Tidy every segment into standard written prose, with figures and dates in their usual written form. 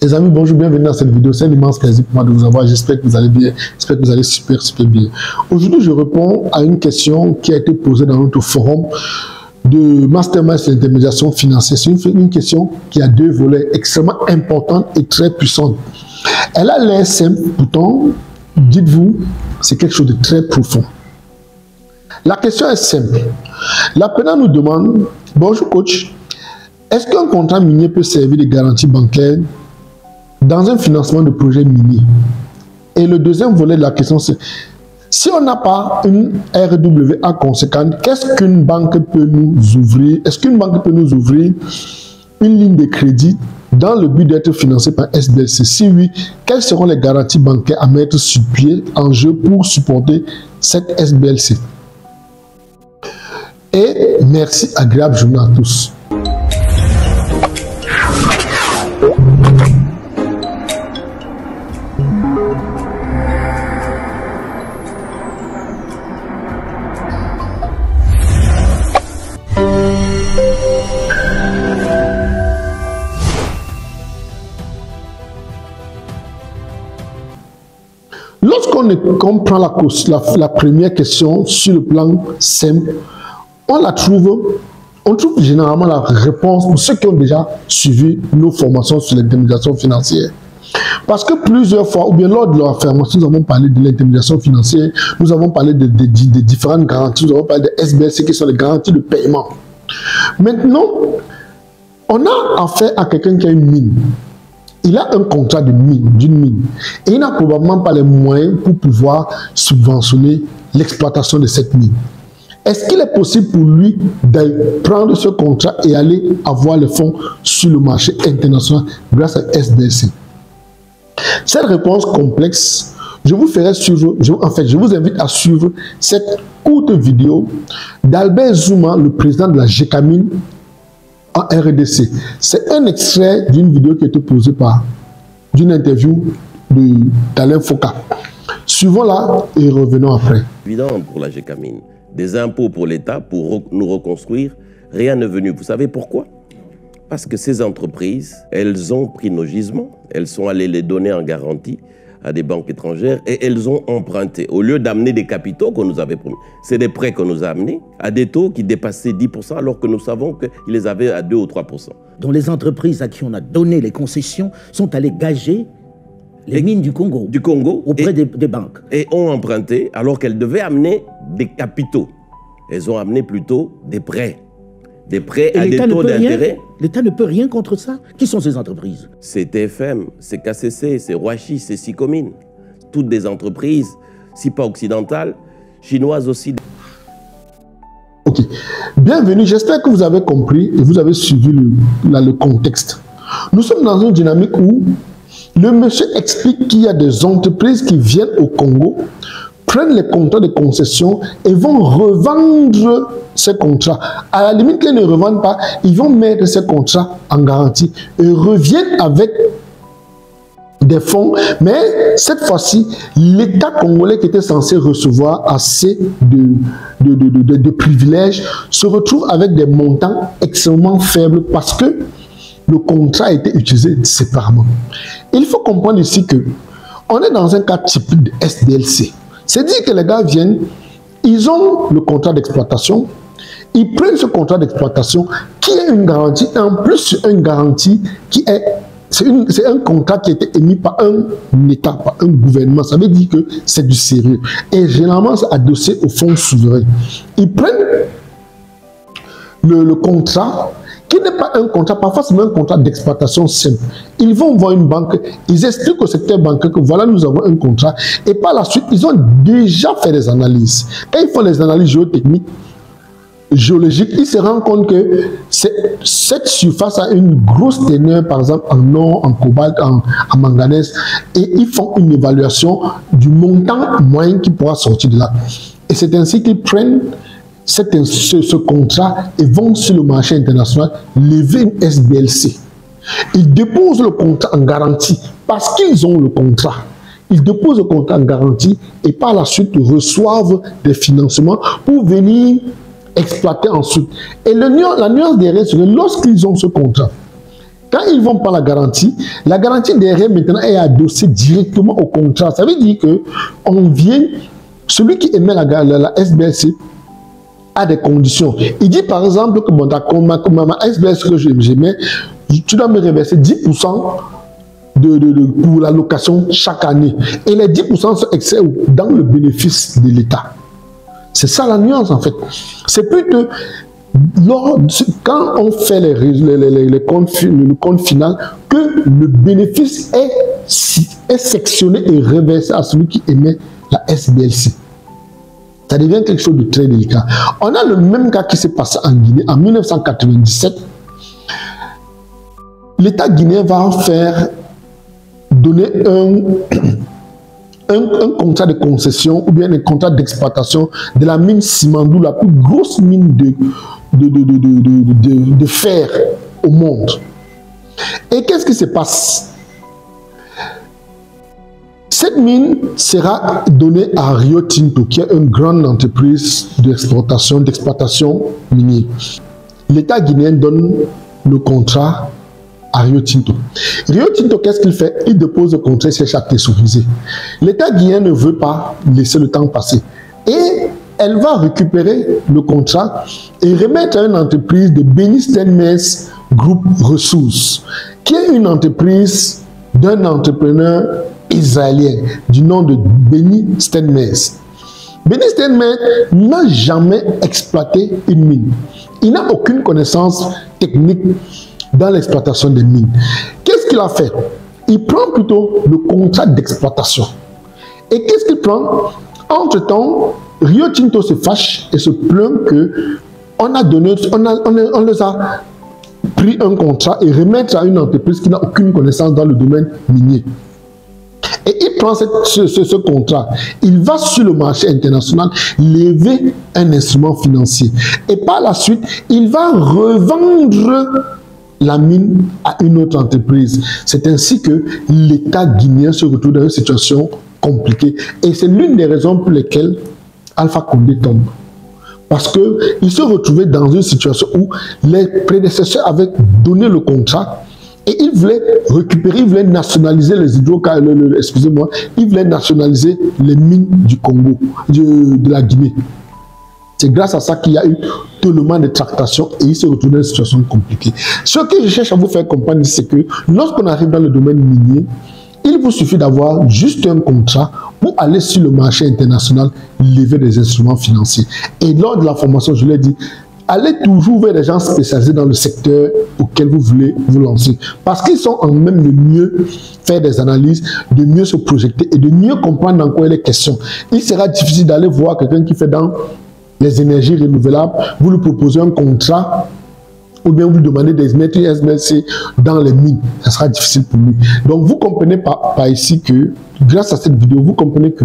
Les amis, bonjour, bienvenue dans cette vidéo. C'est un immense plaisir pour moi de vous avoir. J'espère que vous allez bien. J'espère que vous allez super bien. Aujourd'hui, je réponds à une question qui a été posée dans notre forum de Mastermind sur l'intermédiation financière. C'est une question qui a deux volets extrêmement importants et très puissants. Elle a l'air simple, pourtant, dites-vous, c'est quelque chose de très profond. La question est simple. L'apprenant nous demande, bonjour coach, est-ce qu'un contrat minier peut servir de garantie bancaire dans un financement de projet minier? Et le deuxième volet de la question, c'est si on n'a pas une RWA conséquente, qu'est-ce qu'une banque peut nous ouvrir? Est-ce qu'une banque peut nous ouvrir une ligne de crédit dans le but d'être financé par SBLC? Si oui, quelles seront les garanties bancaires à mettre sur pied en jeu pour supporter cette SBLC? Et merci, agréable journée à tous. Lorsqu'on comprend la première question sur le plan simple, on trouve généralement la réponse pour ceux qui ont déjà suivi nos formations sur l'intermédiation financière. Parce que plusieurs fois, ou bien lors de la formation, nous avons parlé de l'intermédiation financière, nous avons parlé de différentes garanties, nous avons parlé de SBLC qui sont les garanties de paiement. Maintenant, on a affaire à quelqu'un qui a une mine. Il a un contrat d'une mine, et il n'a probablement pas les moyens pour pouvoir subventionner l'exploitation de cette mine. Est-ce qu'il est possible pour lui de prendre ce contrat et aller avoir les fonds sur le marché international grâce à SBLC? Cette réponse complexe, je vous invite à suivre cette courte vidéo d'Albert Zuma, le président de la GECAMINE en RDC. C'est un extrait d'une vidéo qui a été posée d'une interview d'Alain Foucault. Suivons-la et revenons après. Évident pour la GECAMINE. Des impôts pour l'État, pour nous reconstruire, rien n'est venu. Vous savez pourquoi? Parce que ces entreprises, elles ont pris nos gisements, elles sont allées les donner en garantie à des banques étrangères et elles ont emprunté. Au lieu d'amener des capitaux qu'on nous avait promis, c'est des prêts qu'on nous a amenés à des taux qui dépassaient 10% alors que nous savons qu'ils les avaient à 2 ou 3%. Dont les entreprises à qui on a donné les concessions sont allées gager les mines du Congo auprès des banques. Et ont emprunté alors qu'elles devaient amener des capitaux. Elles ont amené plutôt des prêts. Des prêts à des taux d'intérêt. L'État ne peut rien contre ça. Qui sont ces entreprises? C'est TFM, c'est KCC, c'est Roachi, c'est Sicomine. Toutes des entreprises, si pas occidentales, chinoises aussi. Ok. Bienvenue, j'espère que vous avez compris et vous avez suivi le contexte. Nous sommes dans une dynamique où le monsieur explique qu'il y a des entreprises qui viennent au Congo, prennent les contrats de concession et vont revendre ces contrats. À la limite qu'ils ne revendent pas, ils vont mettre ces contrats en garantie et reviennent avec des fonds. Mais cette fois-ci, l'État congolais qui était censé recevoir assez de privilèges se retrouve avec des montants extrêmement faibles parce que le contrat a été utilisé séparément. Il faut comprendre ici que on est dans un cas typique de SBLC. C'est-à-dire que les gars viennent, ils ont le contrat d'exploitation, ils prennent ce contrat d'exploitation qui est une garantie, et en plus c'est une garantie qui est, c'est un contrat qui a été émis par un État, par un gouvernement. Ça veut dire que c'est du sérieux. Et généralement c'est adossé au fonds souverain. Ils prennent le contrat, qui n'est pas un contrat, parfois c'est même un contrat d'exploitation simple. Ils vont voir une banque, ils expliquent au secteur bancaire que voilà, nous avons un contrat, et par la suite, ils ont déjà fait des analyses. Quand ils font les analyses géotechniques, géologiques, ils se rendent compte que cette surface a une grosse teneur, par exemple en or, en cobalt, en manganèse, et ils font une évaluation du montant moyen qui pourra sortir de là. Et c'est ainsi qu'ils prennent ce contrat et vont sur le marché international lever une SBLC. Ils déposent le contrat en garantie parce qu'ils ont le contrat. Ils déposent le contrat en garantie et par la suite reçoivent des financements pour venir exploiter ensuite. Et la nuance derrière, c'est que lorsqu'ils ont ce contrat, quand ils vont par la garantie derrière maintenant est adossée directement au contrat. Ça veut dire que on vient, celui qui émet la SBLC a des conditions. Il dit par exemple que bon, ma SBLC que j'émets, tu dois me reverser 10% pour la location chaque année. Et les 10% sont excès dans le bénéfice de l'État. C'est ça la nuance en fait. C'est plutôt quand on fait le compte final que le bénéfice est sectionné et reversé à celui qui émet la SBLC. Ça devient quelque chose de très délicat. On a le même cas qui s'est passé en Guinée en 1997. L'État guinéen va donner un contrat de concession ou bien un contrat d'exploitation de la mine Simandou, la plus grosse mine de fer au monde. Et qu'est-ce qui se passe? Cette mine sera donnée à Rio Tinto, qui est une grande entreprise d'exploitation minière. L'État guinéen donne le contrat à Rio Tinto. Rio Tinto, qu'est-ce qu'il fait? Il dépose le contrat, il cherche à thésauriser. L'État guinéen ne veut pas laisser le temps passer. Et elle va récupérer le contrat et remettre à une entreprise de Benny Stenmes Group Ressources, qui est une entreprise d'un entrepreneur israélien du nom de Benny Stenmes. Benny Stenmes n'a jamais exploité une mine. Il n'a aucune connaissance technique dans l'exploitation des mines. Qu'est-ce qu'il a fait? Il prend plutôt le contrat d'exploitation. Et qu'est-ce qu'il prend? Entre-temps, Rio Tinto se fâche et se plaint que on les a pris un contrat et remettre à une entreprise qui n'a aucune connaissance dans le domaine minier. Et il prend ce contrat, il va sur le marché international lever un instrument financier. Et par la suite, il va revendre la mine à une autre entreprise. C'est ainsi que l'État guinéen se retrouve dans une situation compliquée. Et c'est l'une des raisons pour lesquelles Alpha Condé tombe. Parce qu'il se retrouvait dans une situation où les prédécesseurs avaient donné le contrat et ils voulaient récupérer, ils voulaient nationaliser les hydrocarbures, excusez-moi, ils voulaient nationaliser les mines du Congo, de la Guinée. C'est grâce à ça qu'il y a eu tellement de tractations et il se retrouve dans une situation compliquée. Ce que je cherche à vous faire comprendre, c'est que lorsqu'on arrive dans le domaine minier, il vous suffit d'avoir juste un contrat pour aller sur le marché international, lever des instruments financiers. Et lors de la formation, je l'ai dit, allez toujours vers des gens spécialisés dans le secteur auquel vous voulez vous lancer. Parce qu'ils sont en même de mieux faire des analyses, de mieux se projeter et de mieux comprendre dans quoi il est question. Il sera difficile d'aller voir quelqu'un qui fait dans les énergies renouvelables, vous lui proposez un contrat ou bien vous lui demandez de mettre une SBLC dans les mines. Ça sera difficile pour lui. Donc vous comprenez par ici que, grâce à cette vidéo, vous comprenez que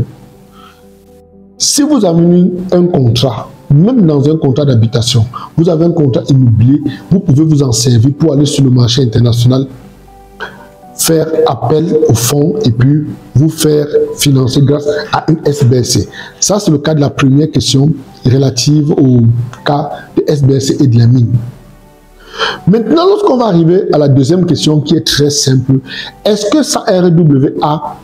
si vous avez un contrat, même dans un contrat d'habitation, vous avez un contrat immobilier, vous pouvez vous en servir pour aller sur le marché international, faire appel au fonds et puis vous faire financer grâce à une SBLC. Ça, c'est le cas de la première question relative au cas de SBLC et de la mine. Maintenant, lorsqu'on va arriver à la deuxième question qui est très simple, est-ce que ça RWA,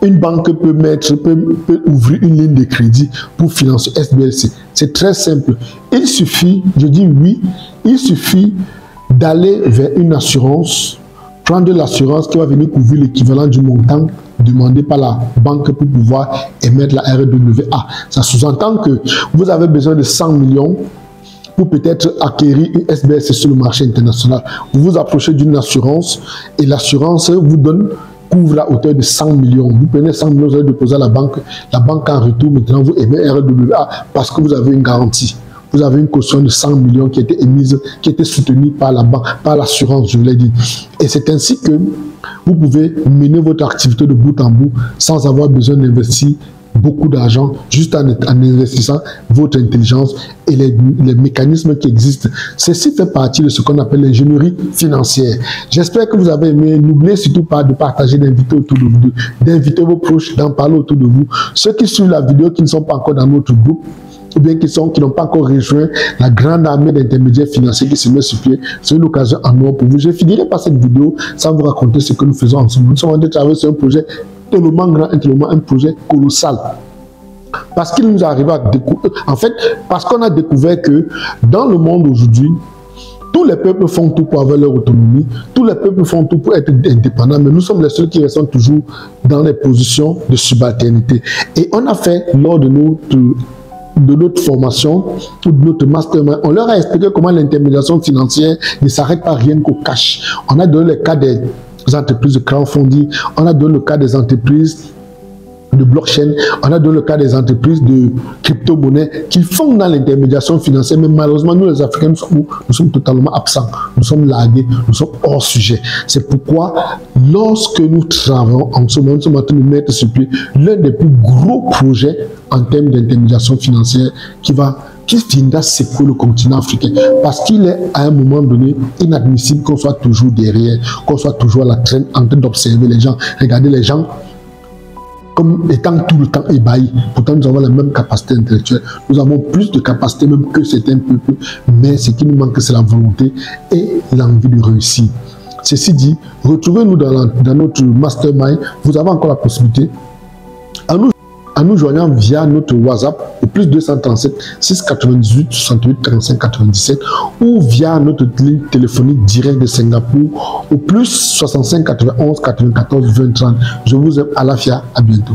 une banque peut ouvrir une ligne de crédit pour financer SBLC? C'est très simple. Il suffit, je dis oui, il suffit d'aller vers une assurance, prendre l'assurance qui va venir couvrir l'équivalent du montant demandé par la banque pour pouvoir émettre la RWA. Ça sous-entend que vous avez besoin de 100 millions pour peut-être acquérir une SBLC sur le marché international. Vous vous approchez d'une assurance et l'assurance vous couvre à hauteur de 100 millions. Vous prenez 100 millions, vous allez déposer à la banque en retour, maintenant vous émettez RWA parce que vous avez une garantie. Vous avez une caution de 100 millions qui a été émise, qui a été soutenue par la banque, par l'assurance, je vous l'ai dit. Et c'est ainsi que vous pouvez mener votre activité de bout en bout sans avoir besoin d'investir beaucoup d'argent, juste en investissant votre intelligence et les mécanismes qui existent. Ceci fait partie de ce qu'on appelle l'ingénierie financière. J'espère que vous avez aimé. N'oubliez surtout pas de partager, d'inviter autour de vous, d'inviter vos proches, d'en parler autour de vous. Ceux qui suivent la vidéo, qui ne sont pas encore dans notre groupe, ou bien qui n'ont pas encore rejoint la grande armée d'intermédiaires financiers qui se met sur pied, c'est une occasion en or pour vous. Je finirai par cette vidéo sans vous raconter ce que nous faisons en ce moment. Nous sommes en train de travailler sur un projet tellement grand, un projet colossal. Parce qu'il nous arrive à découvrir, en fait, parce qu'on a découvert que dans le monde aujourd'hui, tous les peuples font tout pour avoir leur autonomie, tous les peuples font tout pour être indépendants, mais nous sommes les seuls qui restent toujours dans les positions de subalternité. Et on a fait, lors de notre formation ou de notre mastermind, on leur a expliqué comment l'intermédiation financière ne s'arrête pas rien qu'au cash. On a donné le cas des entreprises de crowdfunding, on a donné le cas des entreprises de blockchain, on a donné le cas des entreprises de crypto-monnaie qui font dans l'intermédiation financière, mais malheureusement, nous les Africains, nous sommes totalement absents, nous sommes largués, nous sommes hors sujet. C'est pourquoi, lorsque nous travaillons en ce moment, nous sommes en train de mettre sur pied l'un des plus gros projets en termes d'intermédiation financière qui viendra secouer le continent africain. Parce qu'il est à un moment donné inadmissible qu'on soit toujours derrière, qu'on soit toujours à la traîne en train d'observer les gens. Regardez les gens comme étant tout le temps ébahis. Pourtant, nous avons la même capacité intellectuelle. Nous avons plus de capacité même que certains peuples. Mais ce qui nous manque, c'est la volonté et l'envie de réussir. Ceci dit, retrouvez-nous dans notre mastermind. Vous avez encore la possibilité, en nous joignant via notre WhatsApp au plus 237 698 68 35 97 ou via notre ligne téléphonique directe de Singapour au plus 65 91 94 20 30. Je vous aime, à la FIA, à bientôt.